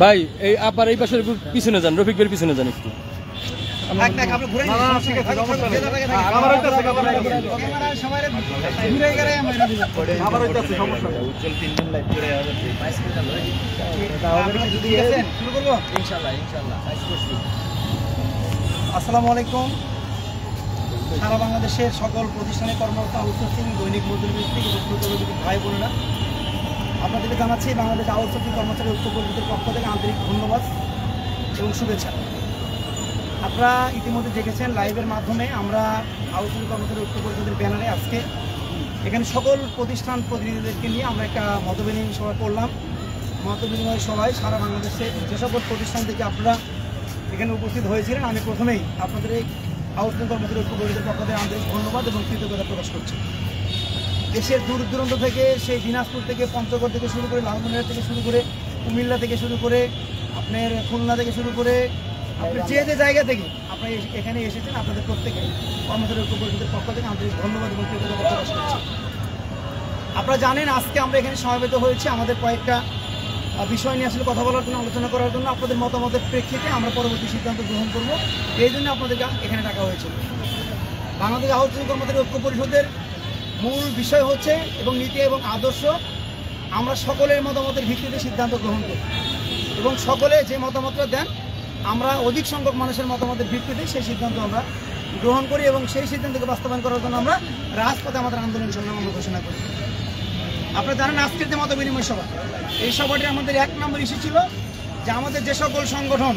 ভাই এই আবার এই পাশের পিছনে যান, রফিক ভাইয়ের পিছনে যান একটু। আসসালামু আলাইকুম। সারা বাংলাদেশের সকল প্রতিষ্ঠানে কর্মরত আউটসোর্সিং দৈনিক মজুরি ভিত্তিক এবং ভাই বোনেরা, আপনাদেরকে জানাচ্ছি বাংলাদেশ আউটসোর্সিং কর্মচারী ঐক্য পরিষদের পক্ষ থেকে আন্তরিক ধন্যবাদ এবং শুভেচ্ছা। আপনারা ইতিমধ্যে দেখেছেন লাইভের মাধ্যমে আমরা আউটসোর্সিং কর্মচারী ঐক্য পরিষদের ব্যানারে আজকে এখানে সকল প্রতিষ্ঠান প্রতিনিধিদেরকে নিয়ে আমরা একটা মতবিনিময় সভা করলাম। মতবিনিময় সভায় সারা বাংলাদেশে যে সকল প্রতিষ্ঠান থেকে আপনারা এখানে উপস্থিত হয়েছিলেন, আমি প্রথমেই আপনাদের এই আউটসোর্সিং কর্মচারী ঐক্য পরিষদের পক্ষ থেকে আন্তরিক ধন্যবাদ এবং কৃতজ্ঞতা প্রকাশ করছি। দেশের দূর দূরান্ত থেকে, সেই দিনাজপুর থেকে, পঞ্চগড় থেকে শুরু করে, লালমনিরহাট থেকে শুরু করে, কুমিল্লা থেকে শুরু করে, আপনার খুলনা থেকে শুরু করে, আপনি যে যে জায়গা থেকে আপনারা এখানে এসেছেন, আপনাদের প্রত্যেকে কর্মচারী ঐক্য পরিষদের পক্ষ থেকে আন্তরিক ধন্যবাদ এবং কৃতজ্ঞতা প্রকাশ করছি। আপনারা জানেন আজকে আমরা এখানে সমবেত হয়েছি আমাদের কয়েকটা বিষয় নিয়ে আসলে কথা বলার জন্য, আলোচনা করার জন্য। আপনাদের মতামতের প্রেক্ষিতে আমরা পরবর্তী সিদ্ধান্ত গ্রহণ করব, এই জন্য আপনাদেরকে এখানে ডাকা হয়েছিল। বাংলাদেশ আউটসোর্সিং কর্মচারী ঐক্য পরিষদের মূল বিষয় হচ্ছে এবং নীতি এবং আদর্শ, আমরা সকলের মতামতের ভিত্তিতে সিদ্ধান্ত গ্রহণ করি এবং সকলে যে মতামতটা দেন আমরা অধিক সংখ্যক মানুষের মতামতের ভিত্তিতে সেই সিদ্ধান্ত আমরা গ্রহণ করি এবং সেই সিদ্ধান্তকে বাস্তবায়ন করার জন্য আমরা রাজপথে আমাদের আন্দোলন সংগ্রাম আমরা ঘোষণা করি। আপনারা জানেন আজকের যে মতবিনিময় সভা, এই সভাটি আমাদের 1 নম্বর ইস্যু ছিল যে আমাদের যে সকল সংগঠন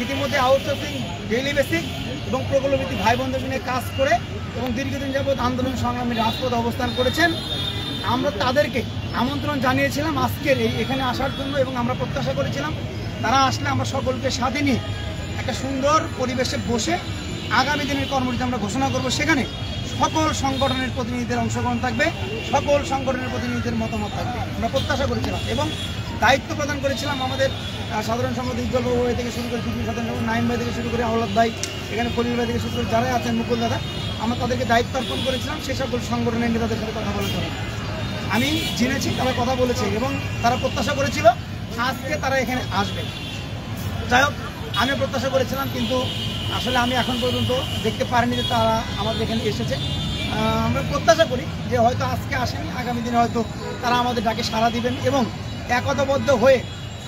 ইতিমধ্যে আউটসোর্সিং ডেইলি বেসিক এবং প্রকল্পভিত্তিক ভাই বোনদের নিয়ে কাজ করে এবং দীর্ঘদিন যাবৎ আন্দোলন সংগ্রামে রাজপথে অবস্থান করেছেন, আমরা তাদেরকে আমন্ত্রণ জানিয়েছিলাম আজকের এখানে আসার জন্য এবং আমরা প্রত্যাশা করেছিলাম তারা আসলে আমরা সকলকে সাথে নিয়ে একটা সুন্দর পরিবেশে বসে আগামী দিনের কর্মসূচি আমরা ঘোষণা করব। সেখানে সকল সংগঠনের প্রতিনিধিদের অংশগ্রহণ থাকবে, সকল সংগঠনের প্রতিনিধিদের মতামত থাকবে, আমরা প্রত্যাশা করেছিলাম এবং দায়িত্ব প্রদান করেছিলাম আমাদের সাধারণ সম্পাদক উজ্জ্বল বাবু থেকে শুরু করে যুগ্ম সাধারণ সম্পাদক নাইম ভাই থেকে শুরু করে আওলাদ ভাই, এখানে খলিল ভাই থেকে শুরু করে যারাই আছেন, মুকুল দাদা, আমরা তাদেরকে দায়িত্ব অর্পণ করেছিলাম সে সকল সংগঠনের নেতাদের সাথে কথা বলার জন্য। আমি জেনেছি তারা কথা বলেছে এবং তারা প্রত্যাশা করেছিল আজকে তারা এখানে আসবে। যাই হোক, আমি প্রত্যাশা করেছিলাম কিন্তু আসলে আমি এখন পর্যন্ত দেখতে পারিনি যে তারা আমাদের এখানে এসেছে। আমরা প্রত্যাশা করি যে হয়তো আজকে আসেনি, আগামী দিনে হয়তো তারা আমাদের ডাকে সাড়া দিবেন এবং একতাবদ্ধ হয়ে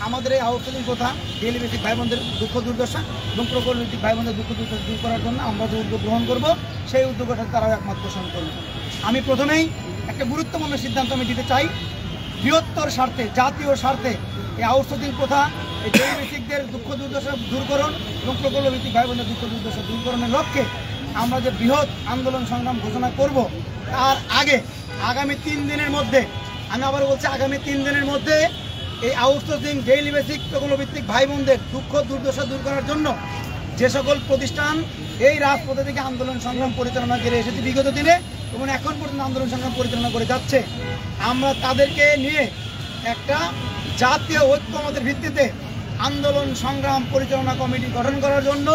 আমাদের এই আউটসোর্সিং প্রথা, ডেইলি বেসিক ভাই বোনদের দুঃখ দুর্দশা এবং প্রকল্পভিত্তিক ভাই বোনদের দুঃখ দুর্দশা দূর করার জন্য আমরা যে উদ্যোগ গ্রহণ করব সেই উদ্যোগের সাথে তারাও একমত পোষণ করবে। আমি প্রথমেই একটা গুরুত্বপূর্ণ সিদ্ধান্ত আমি দিতে চাই, বৃহত্তর স্বার্থে, জাতীয় স্বার্থে এই আউটসোর্সিং প্রথা, এই ডেইলি বেসিকদের দুঃখ দুর্দশা দূরকরণ এবং প্রকল্পভিত্তিক ভাই বোনদের দুঃখ দুর্দশা দূরকরণের লক্ষ্যে আমরা যে বৃহৎ আন্দোলন সংগ্রাম ঘোষণা করব, তার আগে আগামী 3 দিনের মধ্যে, আমি আবার বলছি আগামী 3 দিনের মধ্যে এই আউটসোর্সিং ডেইলি বেসিক প্রকল্পভিত্তিক ভাই বোনদের দুঃখ দুর্দশা দূর করার জন্য যে সকল প্রতিষ্ঠান এই রাজপথে থেকে আন্দোলন সংগ্রাম পরিচালনা করে এসেছে বিগত দিনে এবং এখন পর্যন্ত আন্দোলন সংগ্রাম পরিচালনা করে যাচ্ছে, আমরা তাদেরকে নিয়ে একটা জাতীয় ঐক্যমতের ভিত্তিতে আন্দোলন সংগ্রাম পরিচালনা কমিটি গঠন করার জন্য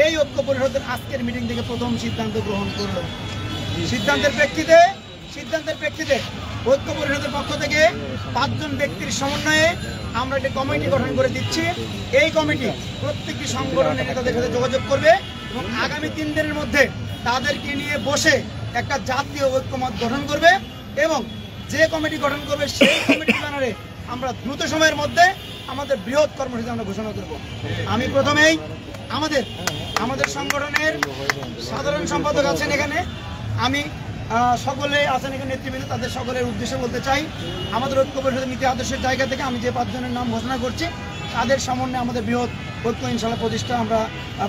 এই ঐক্য পরিষদের আজকের মিটিং থেকে প্রথম সিদ্ধান্ত গ্রহণ করল। সিদ্ধান্তের প্রেক্ষিতে ঐক্য পরিষদের পক্ষ থেকে 5 জন ব্যক্তির সমন্বয়ে আমরা একটি কমিটি গঠন করে দিচ্ছি। এই কমিটি প্রত্যেকটি সংগঠনের নেতাদের সাথে যোগাযোগ করবে এবং আগামী 3 দিনের মধ্যে তাদেরকে নিয়ে বসে একটা জাতীয় ঐক্যমত গঠন করবে এবং যে কমিটি গঠন করবে সেই কমিটির ব্যানারে আমরা দ্রুত সময়ের মধ্যে আমাদের বৃহৎ কর্মসূচি আমরা ঘোষণা করব। আমি প্রথমেই আমাদের সংগঠনের সাধারণ সম্পাদক আছেন এখানে, আমি সকলে আছেন এখানে নেতৃবৃন্দ, তাদের সকলের উদ্দেশ্যে বলতে চাই আমাদের ঐক্য পরিষদের নীতি আদর্শের জায়গা থেকে আমি যে 5 জনের নাম ঘোষণা করছি তাদের সমন্বয়ে আমাদের বৃহৎ ঐক্য ইনশাআল্লাহ প্রতিষ্ঠা আমরা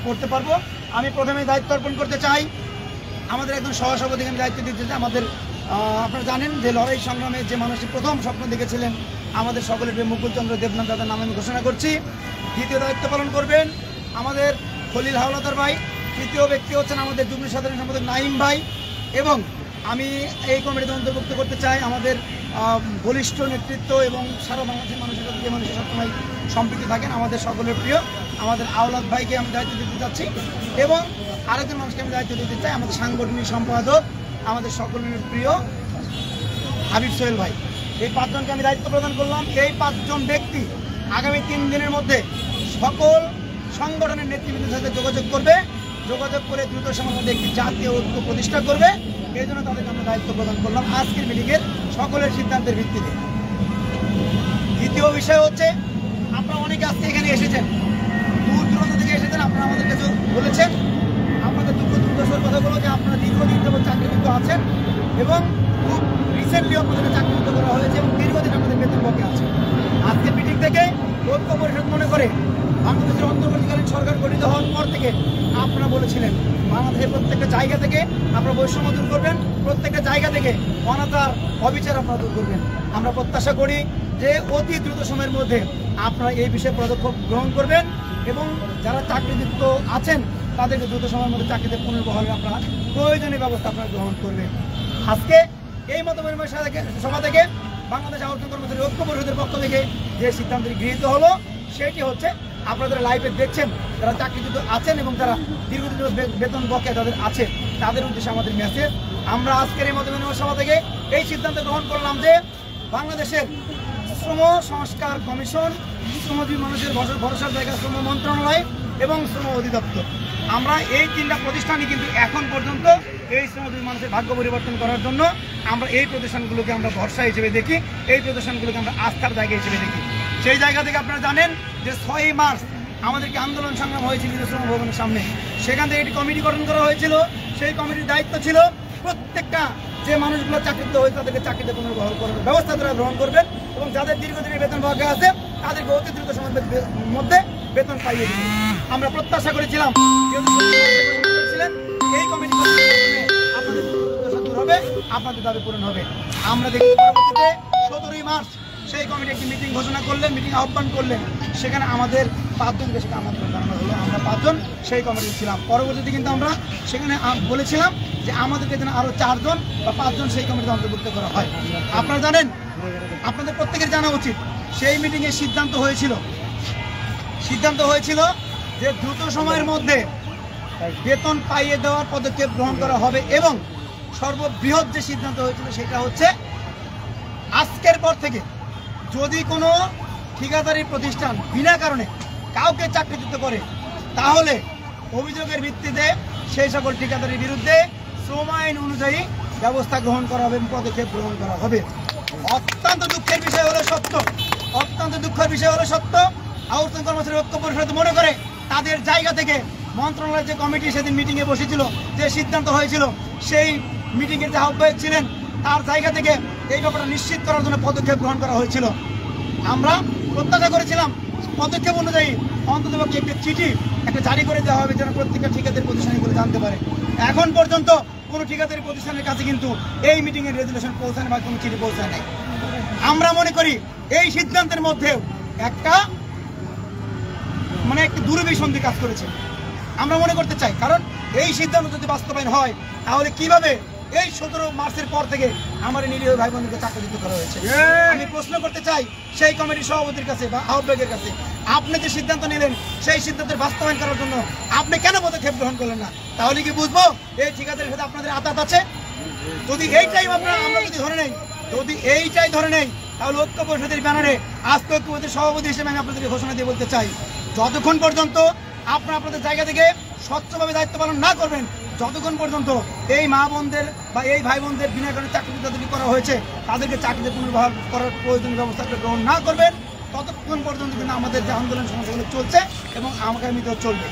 করতে পারবো। আমি প্রথমে দায়িত্ব অর্পণ করতে চাই আমাদের একজন সহসভাপতিকে আমি দায়িত্ব দিতে চাই। আমাদের আপনারা জানেন যে লড়াই সংগ্রামে যে মানুষটি প্রথম স্বপ্ন দেখেছিলেন আমাদের সকলের মুকুল চন্দ্র দেবনাথ দাদার নাম আমি ঘোষণা করছি। দ্বিতীয় দায়িত্ব পালন করবেন আমাদের খলিল হাওলাদার ভাই, তৃতীয় ব্যক্তি হচ্ছেন আমাদের যুগ্ম সাধারণ সম্পাদক নাইম ভাই এবং আমি এই কমিটিতে অন্তর্ভুক্ত করতে চাই আমাদের বলিষ্ঠ নেতৃত্ব এবং সারা বাংলাদেশের মানুষের সাথে যে মানুষের সবসময় সম্পৃক্ত থাকেন আমাদের সকলের প্রিয় আমাদের আওলাদ ভাইকে আমি দায়িত্ব দিতে চাচ্ছি এবং আরেকজন মানুষকে আমি দায়িত্ব দিতে চাই আমাদের সাংগঠনিক সম্পাদক আমাদের সকলের প্রিয় হাবিব সোহেল ভাই। এই 5 জনকে আমি দায়িত্ব প্রদান করলাম। এই 5 জন ব্যক্তি আগামী 3 দিনের মধ্যে সকল সংগঠনের নেতৃবৃন্দের সাথে যোগাযোগ করবে, যোগাযোগ করে দ্রুত সময়ের মধ্যে একটি জাতীয় ঐক্য প্রতিষ্ঠা করবে। এই জন্য তাদেরকে আমরা দায়িত্ব প্রদান করলাম আজকের মিটিংয়ের সকলের সিদ্ধান্তের ভিত্তিতে। দ্বিতীয় বিষয় হচ্ছে, আপনারা অনেকে আজকে এখানে এসেছেন, দূর দূরান্ত থেকে এসেছেন, আপনারা আমাদের কাছে বলেছেন আপনাদের দুঃখ দুর্দশার কথাগুলো, যে আপনারা দীর্ঘদিন যাবত চাকরিচ্যুত আছেন এবং খুব রিসেন্টলি আপনাদের চাকরিচ্যুত করা হয়েছে এবং দীর্ঘদিন আপনাদের বেতন বকে আছে। আজকের মিটিং থেকে ঐক্য পরিষদ মনে করে বাংলাদেশের অন্তর্বর্তীকালীন সরকার গঠিত হওয়ার পর থেকে আপনারা বলেছিলেন বাংলাদেশের প্রত্যেকটা জায়গা থেকে আপনারা বৈষম্য দূর করবেন, প্রত্যেকটা জায়গা থেকে অনাচার অবিচার আপনারা দূর করবেন। আমরা প্রত্যাশা করি যে অতি দ্রুত সময়ের মধ্যে আপনারা এই বিষয়ে পদক্ষেপ গ্রহণ করবেন এবং যারা চাকরিচ্যুত আছেন তাদেরকে দ্রুত সময়ের মধ্যে চাকরিতে পুনর্বহালের আপনারা প্রয়োজনীয় ব্যবস্থা আপনারা গ্রহণ করবেন। আজকে এই মত বিনিময় সভা থেকে বাংলাদেশ আহ্বায়ক কর্মচারী ঐক্য পরিষদের পক্ষ থেকে যে সিদ্ধান্তটি গৃহীত হলো সেটি হচ্ছে, আপনাদের লাইভে দেখছেন যারা চাকরিচ্যুত আছেন এবং যারা দীর্ঘদিন বেতন বকেয়া যাদের আছে তাদের উদ্দেশ্যে আমাদের মেসেজ। আমরা আজকের এই মত বিনিময় সভা থেকে এই সিদ্ধান্ত গ্রহণ করলাম যে বাংলাদেশের শ্রম সংস্কার কমিশন, শ্রমজীবী মানুষের ভরসার জায়গা শ্রম মন্ত্রণালয় এবং শ্রম অধিদপ্তর, আমরা এই 3টা প্রতিষ্ঠানই কিন্তু এখন পর্যন্ত এই শ্রমজীবী মানুষের ভাগ্য পরিবর্তন করার জন্য আমরা এই প্রতিষ্ঠানগুলোকে আমরা ভরসা হিসেবে দেখি, এই প্রতিষ্ঠানগুলোকে আমরা আস্থার জায়গা হিসেবে দেখি। সেই জায়গা থেকে আপনারা জানেন যে 6 মার্চ আমাদেরকে আন্দোলন সংগ্রাম হয়েছিল শ্রম ভবনের সামনে, সেখান থেকে একটি কমিটি গঠন করা হয়েছিল। সেই কমিটির দায়িত্ব ছিল প্রত্যেকটা যে মানুষগুলো চাকরিচ্যুত হয়েছে তাদেরকে চাকরিতে পুনর্বহাল করার ব্যবস্থা তারা গ্রহণ করবেন এবং যাদের দীর্ঘদিনের বেতন বকেয়া আছে তাদেরকে অতি দ্রুত সময়ের মধ্যে বেতন পাইয়ে দেবে। আমরা প্রত্যাশা করেছিলাম এই কমিটি আপনাদের দূর হবে, আপনাদের দাবি পূরণ হবে। আমরা দেখি পরবর্তীতে 17 মার্চ সেই কমিটি একটি মিটিং ঘোষণা করলেন, মিটিং আহ্বান করলেন, সেখানে আমাদের 5 জনকে সেটা আমন্ত্রণ জানানো হলো। আমরা 5 জন সেই কমিটি ছিলাম। পরবর্তীতে কিন্তু আমরা সেখানে বলেছিলাম যে আমাদেরকে যেন আরও 4 জন বা 5 জন সেই কমিটিতে অন্তর্ভুক্ত করা হয়। আপনারা জানেন, আপনাদের প্রত্যেকের জানা উচিত, সেই মিটিংয়ে সিদ্ধান্ত হয়েছিল যে দ্রুত সময়ের মধ্যে বেতন পাইয়ে দেওয়ার পদক্ষেপ গ্রহণ করা হবে এবং সর্ববৃহৎ যে সিদ্ধান্ত হয়েছিল সেটা হচ্ছে আজকের পর থেকে যদি কোনো ঠিকাদারি প্রতিষ্ঠান বিনা কারণে কাউকে চাকরিচ্যুত করে তাহলে অভিযোগের ভিত্তিতে সেই সকল ঠিকাদারির বিরুদ্ধে শ্রম আইন অনুযায়ী ব্যবস্থা গ্রহণ করা হবে এবং পদক্ষেপ গ্রহণ করা হবে। অত্যন্ত দুঃখের বিষয় হলো সত্য, আহ্বায়ক কর্মচারী ঐক্য পরিষদ মনে করে তাদের জায়গা থেকে মন্ত্রণালয়ের যে কমিটি সেদিন মিটিংয়ে বসেছিল, যে সিদ্ধান্ত হয়েছিল, সেই মিটিংয়ের যে আহ্বায়ক ছিলেন তার জায়গা থেকে এই ব্যাপারটা নিশ্চিত করার জন্য পদক্ষেপ গ্রহণ করা হয়েছিল। আমরা প্রত্যাশা করেছিলাম পদক্ষেপ অনুযায়ী অন্ততপক্ষে একটি চিঠি জারি করে দেওয়া হবে যেন প্রত্যেকটা ঠিকাদারি প্রতিষ্ঠানগুলো জানতে পারে। এখন পর্যন্ত কোনো ঠিকাদারি প্রতিষ্ঠানের কাছে কিন্তু এই মিটিংয়ের রেজুলেশন পৌঁছানো বা কোনো চিঠি পৌঁছায় নাই। আমরা মনে করি এই সিদ্ধান্তের মধ্যেও একটি দুরভিসন্ধি কাজ করেছে আমরা মনে করতে চাই। কারণ এই সিদ্ধান্ত যদি বাস্তবায়ন হয় তাহলে কিভাবে এই 17 মার্চের পর থেকে আমার নিরীহ ভাই বোনদেরকে চাকরিচ্যুত করা হয়েছে। আমি প্রশ্ন করতে চাই সেই কমিটির সভাপতির কাছে বা আহ্বায়কের কাছে, আপনি যে সিদ্ধান্ত নিলেন সেই সিদ্ধান্তের বাস্তবায়ন করার জন্য আপনি কেন পদক্ষেপ গ্রহণ করলেন না? তাহলে কি বুঝবো এই ঠিকাদারের সাথে আপনাদের আঘাত আছে? যদি এইটাই আমরা ধরে নেই তাহলে ঐক্য পরিষদের ব্যানারে আজকে ঐক্য পরিষদের সভাপতি হিসেবে আমি আপনাদেরকে ঘোষণা দিয়ে বলতে চাই, যতক্ষণ পর্যন্ত আপনারা আপনাদের জায়গা থেকে স্বচ্ছভাবে দায়িত্ব পালন না করবেন, যতক্ষণ পর্যন্ত এই মা বোনদের বা এই ভাই বোনদের বিনা কারণে চাকরি করা হয়েছে তাদেরকে চাকরিতে পুনর্বহাল করার প্রয়োজনীয় ব্যবস্থা গ্রহণ না করবেন, ততক্ষণ পর্যন্ত কিন্তু আমাদের যে আন্দোলন সমস্যাগুলো চলছে এবং আগামীতেও চলবে।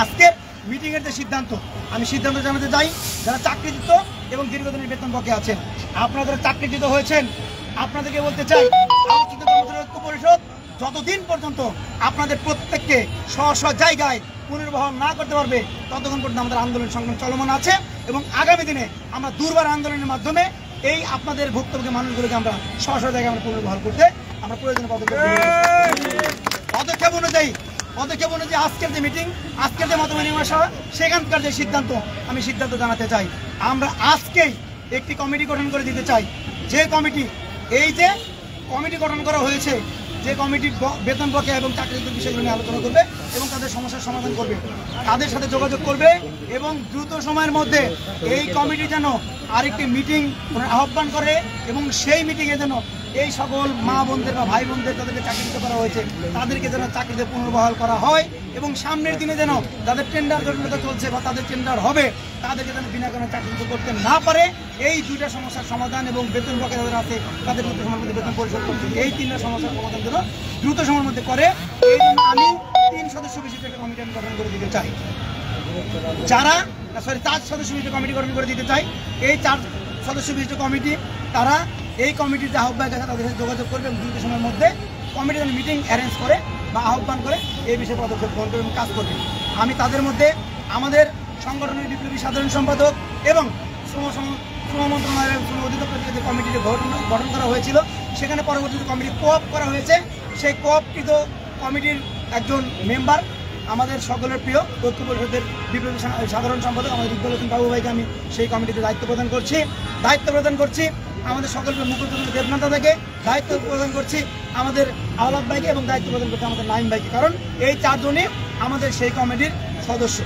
আজকের মিটিংয়ের যে সিদ্ধান্ত, আমি সিদ্ধান্ত জানাতে চাই যারা চাকরিচ্যুত এবং দীর্ঘদিনের বেতন বকেয়া আছেন, আপনারা যারা চাকরিচ্যুত হয়েছেন আপনাদেরকে বলতে চাই ঐক্য পরিষদ যতদিন পর্যন্ত আপনাদের প্রত্যেককে স্ব জায়গায় পুনর্বহাল না করতে পারবে ততক্ষণ পর্যন্ত আমাদের আন্দোলন সংগ্রাম চলমান আছে এবং আগামী দিনে আমরা দুর্বার আন্দোলনের মাধ্যমে এই আপনাদের ভুক্তভোগী মানুষগুলোকে আমরা স্ব জায়গায় আমরা পুনর্বহাল করতে আমরা প্রয়োজনীয় পদক্ষেপ অনুযায়ী আজকের যে মিটিং, আজকের যে মত বিনিময় সভা, সেখানকার যে সিদ্ধান্ত, আমি সিদ্ধান্ত জানাতে চাই আমরা আজকেই একটি কমিটি গঠন করে দিতে চাই। যে কমিটি, এই যে কমিটি গঠন করা হয়েছে যে কমিটি বেতন বকেয়া এবং চাকরির বিষয়গুলো নিয়ে আলোচনা করবে এবং তাদের সমস্যার সমাধান করবে, তাদের সাথে যোগাযোগ করবে এবং দ্রুত সময়ের মধ্যে এই কমিটি যেন আরেকটি মিটিং আহ্বান করে এবং সেই মিটিংয়ে যেন এই সকল মা বোনদের বা ভাই বোনদের তাদেরকে চাকরিচ্যুত করা হয়েছে তাদেরকে যেন চাকরিতে পুনর্বহাল করা হয় এবং সামনের দিনে যেন যাদের টেন্ডার জটিলতা চলছে বা তাদের টেন্ডার হবে তাদেরকে যেন বিনা কারণে চাকরিচ্যুত করতে না পারে। এই দুইটা সমস্যার সমাধান এবং বেতন বকেয়া যাদের আছে তাদের দ্রুত সময়ের মধ্যে বেতন পরিশোধ করতে, এই তিনটা সমস্যার সমাধান যেন দ্রুত সময়ের মধ্যে করে, এই জন্য আমি 3 সদস্য বিশিষ্ট একটা কমিটি আমি গঠন করে দিতে চাই। 4 সদস্য বিশিষ্ট কমিটি গঠন করে দিতে চাই। এই 4 সদস্য বিশিষ্ট কমিটি তারা এই কমিটির যে আহ্বায়ক আছে তাদের সাথে যোগাযোগ করবে এবং দ্রুত সময়ের মধ্যে কমিটি যেন মিটিং অ্যারেঞ্জ করে বা আহ্বান করে এই বিষয়ে পদক্ষেপ গ্রহণ করে এবং কাজ করবে। আমি তাদের মধ্যে আমাদের সংগঠনের বিপ্লবী সাধারণ সম্পাদক এবং শ্রম মন্ত্রণালয় এবং শ্রম অধিদপ্তর থেকে যে কমিটিটি গঠন করা হয়েছিল সেখানে পরবর্তীতে কমিটি কোঅপ করা হয়েছে। সেই কোঅপকৃত কমিটির একজন মেম্বার আমাদের সকলের প্রিয় ঐক্য পরিষদের বিপ্লবী সাধারণ সম্পাদক আমাদের ইকবাল বাবু ভাইকে আমি সেই কমিটিতে দায়িত্ব প্রদান করছি। আমাদের সকলকে মুকুটচন্দ্র দেবনাথা থেকে দায়িত্ব প্রদান করছি আমাদের আওলাদ ভাইকে এবং দায়িত্ব প্রদান করছি আমাদের নাইম ভাইকে, কারণ এই 4 জনই আমাদের সেই কমিটির সদস্য।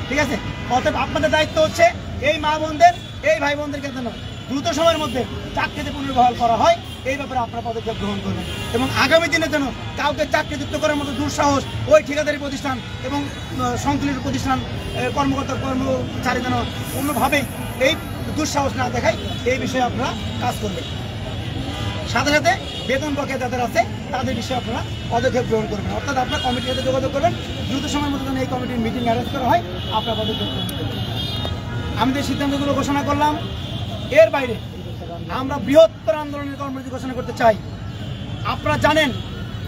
ঠিক আছে, অতএব আপনাদের দায়িত্ব হচ্ছে এই মা বোনদের এই ভাই বোনদেরকে যেন দ্রুত সময়ের মধ্যে চাকরিতে পুনর্বহাল করা হয় এই ব্যাপারে আপনারা পদক্ষেপ গ্রহণ করবেন এবং আগামী দিনে যেন কাউকে চাকরিযুক্ত করার মতো দুঃসাহস ওই ঠিকাদারি প্রতিষ্ঠান এবং সংশ্লিষ্ট প্রতিষ্ঠান কর্মচারী যেন অন্যভাবে এই দুঃসাহস না দেখায় এই বিষয়ে আপনারা কাজ করবেন। সাথে সাথে বেতন বকেয়া যাদের আছে তাদের বিষয়ে আপনারা পদক্ষেপ গ্রহণ করবেন, অর্থাৎ আপনারা কমিটির সাথে যোগাযোগ করবেন, দ্রুত সময়ের মধ্যে যেন এই কমিটির মিটিং অ্যারেঞ্জ করা হয় আপনারা পদক্ষেপ গ্রহণ করবেন। আমি যে সিদ্ধান্তগুলো ঘোষণা করলাম এর বাইরে আমরা বৃহত্তর আন্দোলনের কর্মসূচি ঘোষণা করতে চাই। আপনারা জানেন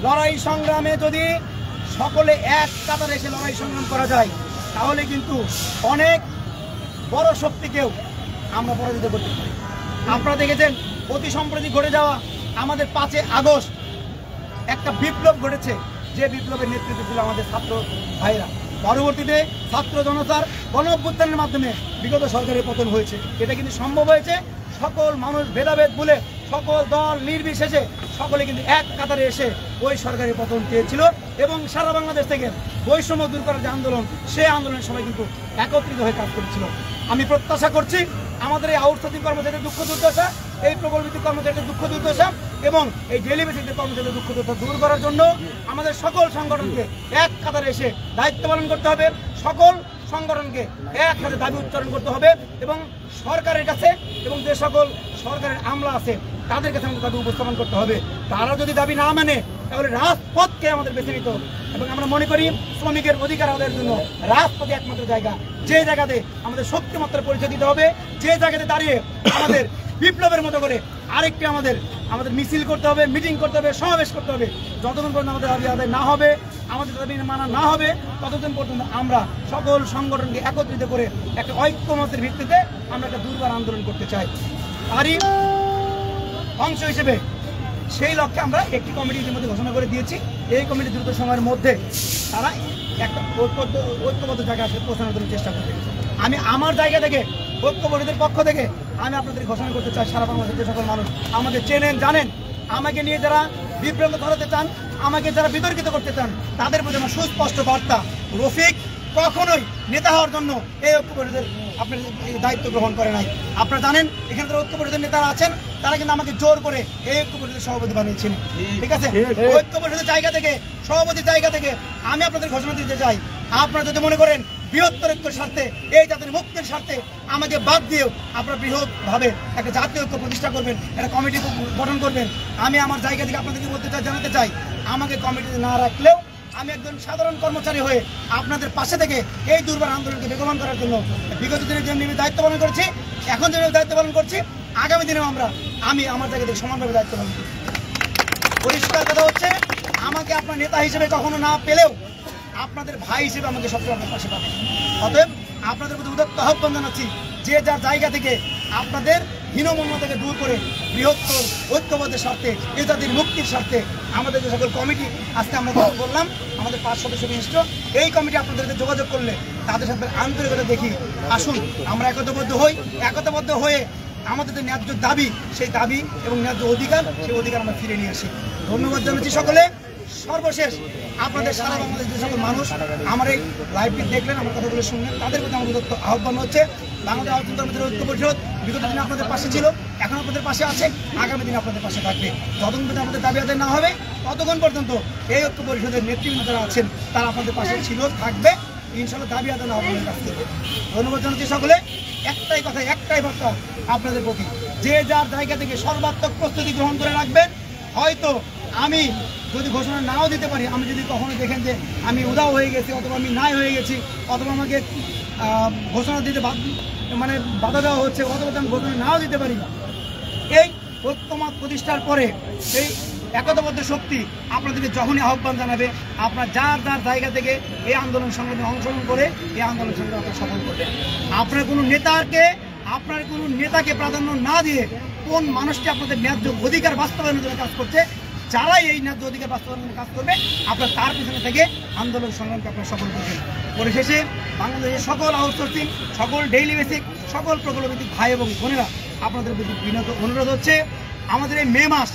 লড়াই সংগ্রামে যদি সকলে এক কাতারে এসে লড়াই সংগ্রাম করা যায় তাহলে কিন্তু অনেক বড় শক্তিকেও আমরা পরাজিত করতে পারি। আপনারা দেখেছেন অতি সম্প্রতি ঘটে যাওয়া আমাদের 5 আগস্ট একটা বিপ্লব ঘটেছে, যে বিপ্লবের নেতৃত্ব ছিল আমাদের ছাত্র ভাইরা। পরবর্তীতে ছাত্র জনতার গণ অভ্যুত্থানের মাধ্যমে বিগত সরকারের পতন হয়েছে। এটা কিন্তু সম্ভব হয়েছে সকল মানুষ ভেদাভেদ বলে সকল দল নির্বিশেষে সকলে কিন্তু এক কাতারে এসে ওই সরকারের পতন পেয়েছিল এবং সারা বাংলাদেশ থেকে বৈষম্য দূর করার যে আন্দোলন সেই আন্দোলনের সবাই কিন্তু একত্রিত হয়ে কাজ করেছিল। আমি প্রত্যাশা করছি আমাদের এই আউটসোর্সিং কর্মচারীদের দুঃখ দুর্দশা, এই প্রকল্পভিত্তিক কর্মচারীদের দুঃখ দুর্দশা এবং এই ডেলি বেসিসের কর্মচারীদের দুঃখ দুর্দশা দূর করার জন্য আমাদের সকল সংগঠনকে এক কাতারে এসে দায়িত্ব পালন করতে হবে, সকল সংগঠনকে একসাথে দাবি উচ্চারণ করতে হবে এবং সরকারের কাছে এবং যে সকল সরকারের আমলা আছে তাদের কাছে আমাদের দাবি উপস্থাপন করতে হবে। তারা যদি দাবি না মানে তাহলে রাজপথকে আমাদের বেছে নিতে হবে এবং আমরা মনে করি শ্রমিকের অধিকার আদায়ের জন্য রাজপথে একমাত্র জায়গা, যে জায়গাতে আমাদের শক্তিমাত্রার পরিচয় দিতে হবে, যে জায়গাতে দাঁড়িয়ে আমাদের বিপ্লবের মতো করে আরেকটি আমাদের মিছিল করতে হবে, মিটিং করতে হবে, সমাবেশ করতে হবে। যতক্ষণ পর্যন্ত আমাদের দাবি আদায় না হবে, আমাদের দাবি মানা না হবে, ততদিন পর্যন্ত আমরা সকল সংগঠনকে একত্রিত করে একটা ঐক্যমতের ভিত্তিতে আমরা একটা দুর্বার আন্দোলন করতে চাই। তারই অংশ হিসেবে সেই লক্ষ্যে আমরা একটি কমিটি ইতিমধ্যে ঘোষণা করে দিয়েছি। এই কমিটি দ্রুত সময়ের মধ্যে তারা একটা ঐক্যবদ্ধ জায়গায় আসলে পৌঁছানোর জন্য চেষ্টা করবে। আমি আমার জায়গা থেকে ঐক্য পরিষদের পক্ষ থেকে আমি আপনাদের ঘোষণা করতে চাই, সারা বাংলাদেশের যে সকল মানুষ আমাকে চেনেন জানেন, আমাকে নিয়ে যারা বিভ্রান্ত ধরাতে চান, আমাকে যারা বিতর্কিত করতে চান, তাদের প্রতি আমার সুস্পষ্ট বার্তা, রফিক কখনোই নেতা হওয়ার জন্য এই ঐক্য পরিষদের আপনার দায়িত্ব গ্রহণ করে নাই। আপনারা জানেন এখানে যারা ঐক্য পরিষদের নেতারা আছেন তারা কিন্তু আমাকে জোর করে এই ঐক্য পরিষদের সভাপতি বানিয়েছেন। ঠিক আছে, ঐক্য পরিষদের জায়গা থেকে, সভাপতির জায়গা থেকে আমি আপনাদের ঘোষণা দিতে চাই, আপনারা যদি মনে করেন বৃহত্তর ঐক্যের স্বার্থে, এই জাতির মুক্তির স্বার্থে আমাকে বাদ দিয়েও আপনারা বৃহৎভাবে একটা জাতীয় ঐক্য প্রতিষ্ঠা করবেন, একটা কমিটি গঠন করবেন, আমি আমার জায়গা থেকে আপনাদেরকে বলতে চাই, জানাতে চাই, আমাকে কমিটিতে না রাখলেও আমি একজন সাধারণ কর্মচারী হয়ে আপনাদের পাশে থেকে এই দুর্বার আন্দোলনকে বেগবান করার জন্য বিগত দিনে যেমনি দায়িত্ব পালন করেছি, এখন যেভাবে দায়িত্ব পালন করছি, আগামী দিনেও আমি আমার জায়গা থেকে সমানভাবে দায়িত্ব পালন করছি। পরিষ্কার কথা হচ্ছে, আমাকে আপনার নেতা হিসেবে কখনো না পেলেও আপনাদের ভাই হিসেবে আমাকে সবসময় আপনার পাশে পাবেন। অতএব আপনাদের প্রতি উদাত্ত আহ্বান জানাচ্ছি, যে যার জায়গা থেকে আপনাদের হীনমন্যতাকে দূর করে বৃহত্তর ঐক্যবদ্ধের স্বার্থে, এ জাতির মুক্তির স্বার্থে আমাদের যে সকল কমিটি আজকে আমরা গঠন করলাম, আমাদের 5 সদস্য বিশিষ্ট এই কমিটি আপনাদের সাথে যোগাযোগ করলে তাদের সাথে আন্তরিকতা দেখি, আসুন আমরা একতাবদ্ধ হই, একতাবদ্ধ হয়ে আমাদের যে ন্যায্য দাবি, সেই দাবি এবং ন্যায্য অধিকার, সেই অধিকার আমরা ফিরে নিয়ে আসি। ধন্যবাদ জানাচ্ছি সকলে। সর্বশেষ আপনাদের সারা বাংলাদেশ যে সকল মানুষ আমার এই লাইভটি দেখলেন, আমার কথাগুলো শুনলেন, তাদের প্রতি আমাদের আহ্বান হচ্ছে, বাংলাদেশ আলোচনা কর্মচারী ঐক্য পরিষদ বিগত দিনে আপনাদের পাশে ছিল, এখন আপনাদের পাশে আছে, আগামী দিনে আপনাদের পাশে থাকবে। যতক্ষণ পর্যন্ত আমাদের দাবি আদায় না হবে ততক্ষণ পর্যন্ত এই ঐক্য পরিষদের নেতৃবৃন্দ যারা আছেন তারা আপনাদের পাশে ছিল, থাকবে, ইনশাল্লাহ দাবি আদায় না হবে কাজ করবে। ধন্যবাদ জানাচ্ছি সকলে। একটাই কথা, একটাই বার্তা আপনাদের প্রতি, যে যার জায়গা থেকে সর্বাত্মক প্রস্তুতি গ্রহণ করে রাখবেন। হয়তো আমি যদি ঘোষণা নাও দিতে পারি, আমি যদি কখনো দেখেন যে আমি উদাও হয়ে গেছি অথবা আমি নাই হয়ে গেছি অথবা আমাকে ঘোষণা দিতে বাধা দেওয়া হচ্ছে অথবা আমি ঘোষণা নাও দিতে পারি না, এই ঐক্যমত প্রতিষ্ঠার পরে এই একতাবদ্ধ শক্তি আপনাদেরকে যখনই আহ্বান জানাবে, আপনার যার যার জায়গা থেকে এই আন্দোলন সংগ্রামে অংশগ্রহণ করে এই আন্দোলন সংগ্রাম আপনারা সফল করবেন। আপনার কোনো নেতাকে প্রাধান্য না দিয়ে কোন মানুষটি আপনাদের ন্যায্য অধিকার বাস্তবায়নের জন্য কাজ করছে, যারাই এই ন্যায্য অধিকার বাস্তবায়নের কাজ করবে আপনার তার পিছনে থেকে আন্দোলন সংগ্রামকে আপনারা সফল করবেন। পরিশেষে বাংলাদেশের সকল আউটসোর্সিং, সকল ডেইলি বেসিক, সকল প্রকল্পভিত্তিক ভাই এবং বোনেরা আপনাদের প্রতি বিনীত অনুরোধ হচ্ছে, আমাদের এই মে মাস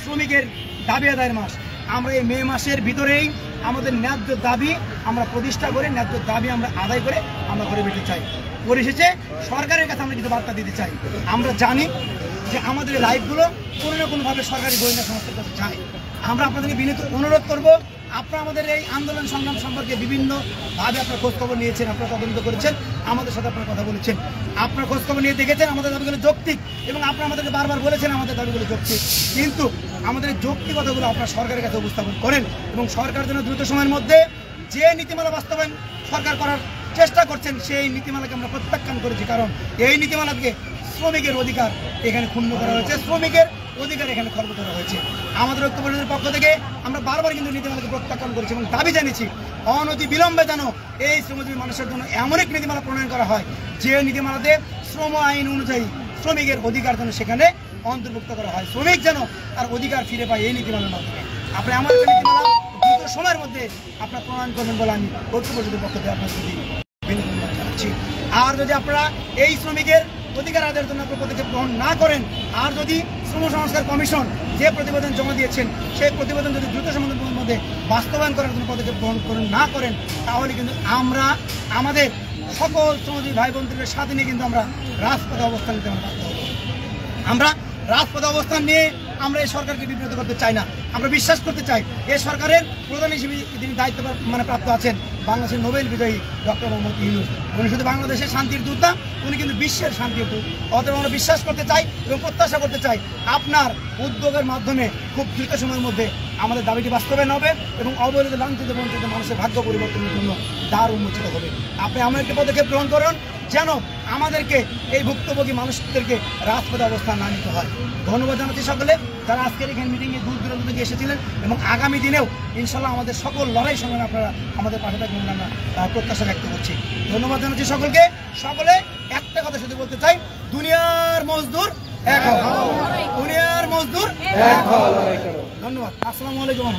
শ্রমিকের দাবি আদায়ের মাস, আমরা এই মে মাসের ভিতরেই আমাদের ন্যায্য দাবি আমরা প্রতিষ্ঠা করে, ন্যায্য দাবি আমরা আদায় করে আমরা ঘরে বেরোতে চাই। পরিশেষে সরকারের কাছে আমরা কিছু বার্তা দিতে চাই। আমরা জানি যে আমাদের এই লাইভগুলো কোনো না কোনোভাবে সরকারি গোয়েন্দা সংস্থার কাছে যায়। আমরা আপনাদেরকে বিনীত অনুরোধ করব, আপনারা আমাদের এই আন্দোলন সংগ্রাম সম্পর্কে বিভিন্নভাবে আপনার খোঁজখবর নিয়েছেন, আপনারা তদন্ত করেছেন, আমাদের সাথে আপনারা কথা বলেছেন, আপনার খোঁজখবর নিয়ে দেখেছেন আমাদের দাবিগুলো যৌক্তিক এবং আপনারা আমাদেরকে বারবার বলেছেন আমাদের দাবিগুলো যৌক্তিক। কিন্তু আমাদের এই যৌক্তিকতাগুলো আপনারা সরকারের কাছে উপস্থাপন করেন এবং সরকার যেন দ্রুত সময়ের মধ্যে যে নীতিমালা বাস্তবায়ন সরকার করার চেষ্টা করছেন সেই নীতিমালাকে আমরা প্রত্যাখ্যান করেছি। কারণ এই নীতিমালাকে শ্রমিকের অধিকার এখানে ক্ষুণ্ণ করা হয়েছে, শ্রমিকের অধিকার এখানে খর্ব করা হয়েছে। আমাদের ঐক্য পরিষদের পক্ষ থেকে আমরা বারবার কিন্তু নীতিমালাকে প্রত্যাখ্যান করেছি এবং দাবি জানিয়েছি অনতি বিলম্বে যেন এই শ্রমজীবী মানুষের জন্য এমন এক নীতিমালা প্রণয়ন করা হয় যে নীতিমালাতে শ্রম আইন অনুযায়ী শ্রমিকের অধিকার যেন সেখানে অন্তর্ভুক্ত করা হয়, শ্রমিক যেন তার অধিকার ফিরে পায় এই নীতিমালার মাধ্যমে। আপনি আমার নীতিমালা দ্রুত সময়ের মধ্যে আপনারা প্রণয়ন করবেন বলে আমি ঐক্য পরিষদের পক্ষ থেকে আপনার প্রতি বিনীত জানাচ্ছি। আর যদি আপনারা এই শ্রমিকের অধিকার আদায়ের জন্য আপনার পদক্ষেপ গ্রহণ না করেন, আর যদি শ্রম সংস্কার কমিশন যে প্রতিবেদন জমা দিয়েছেন সেই প্রতিবেদন যদি দ্রুত সময়ের মধ্যে বাস্তবায়ন করার জন্য পদক্ষেপ গ্রহণ না করেন, তাহলে কিন্তু আমরা আমাদের সকল শ্রমজীবী ভাই বোনদের সাথে নিয়ে কিন্তু আমরা রাজপথে অবস্থান নিতে আমরা রাজপথে অবস্থান নিয়ে আমরা এই সরকারকে বিব্রত করতে চাই না। আমরা বিশ্বাস করতে চাই এই সরকারের প্রধান হিসেবে যিনি দায়িত্ব প্রাপ্ত আছেন বাংলাদেশের নোবেল বিজয়ী ডক্টর মোহাম্মদ ইউনূস, উনি শুধু বাংলাদেশের শান্তির দূত না, উনি কিন্তু বিশ্বের শান্তির দূত। অতএব আমরা বিশ্বাস করতে চাই এবং প্রত্যাশা করতে চাই আপনার উদ্যোগের মাধ্যমে খুব দ্রুত সময়ের মধ্যে আমাদের দাবিটি বাস্তবায়ন হবে এবং অবহেলিত লাঞ্ছিত বঞ্চিত মানুষের ভাগ্য পরিবর্তনের জন্য দ্বার উন্মোচিত হবে। আপনি এমন একটি পদক্ষেপ গ্রহণ করুন যেন আমাদেরকে এই ভুক্তভোগী মানুষদেরকে রাজপথে অবস্থান না নিতে হয়। ধন্যবাদ জানাচ্ছি সকলে যারা আজকের এখানে মিটিংয়ে দূর দূরান্ত থেকে এসেছিলেন এবং আগামী দিনেও ইনশাল্লাহ আমাদের সকল লড়াই সংগ্রামে আপনারা আমাদের পাশে থাকবেন আমরা প্রত্যাশা ব্যক্ত করছি। ধন্যবাদ জানাচ্ছি সকলকে। সকলে একটা কথা শুধু বলতে চাই, দুনিয়ার মজদুর এক হও, দুনিয়ার মজদুর এক হও। ধন্যবাদ। আসসালামু আলাইকুম।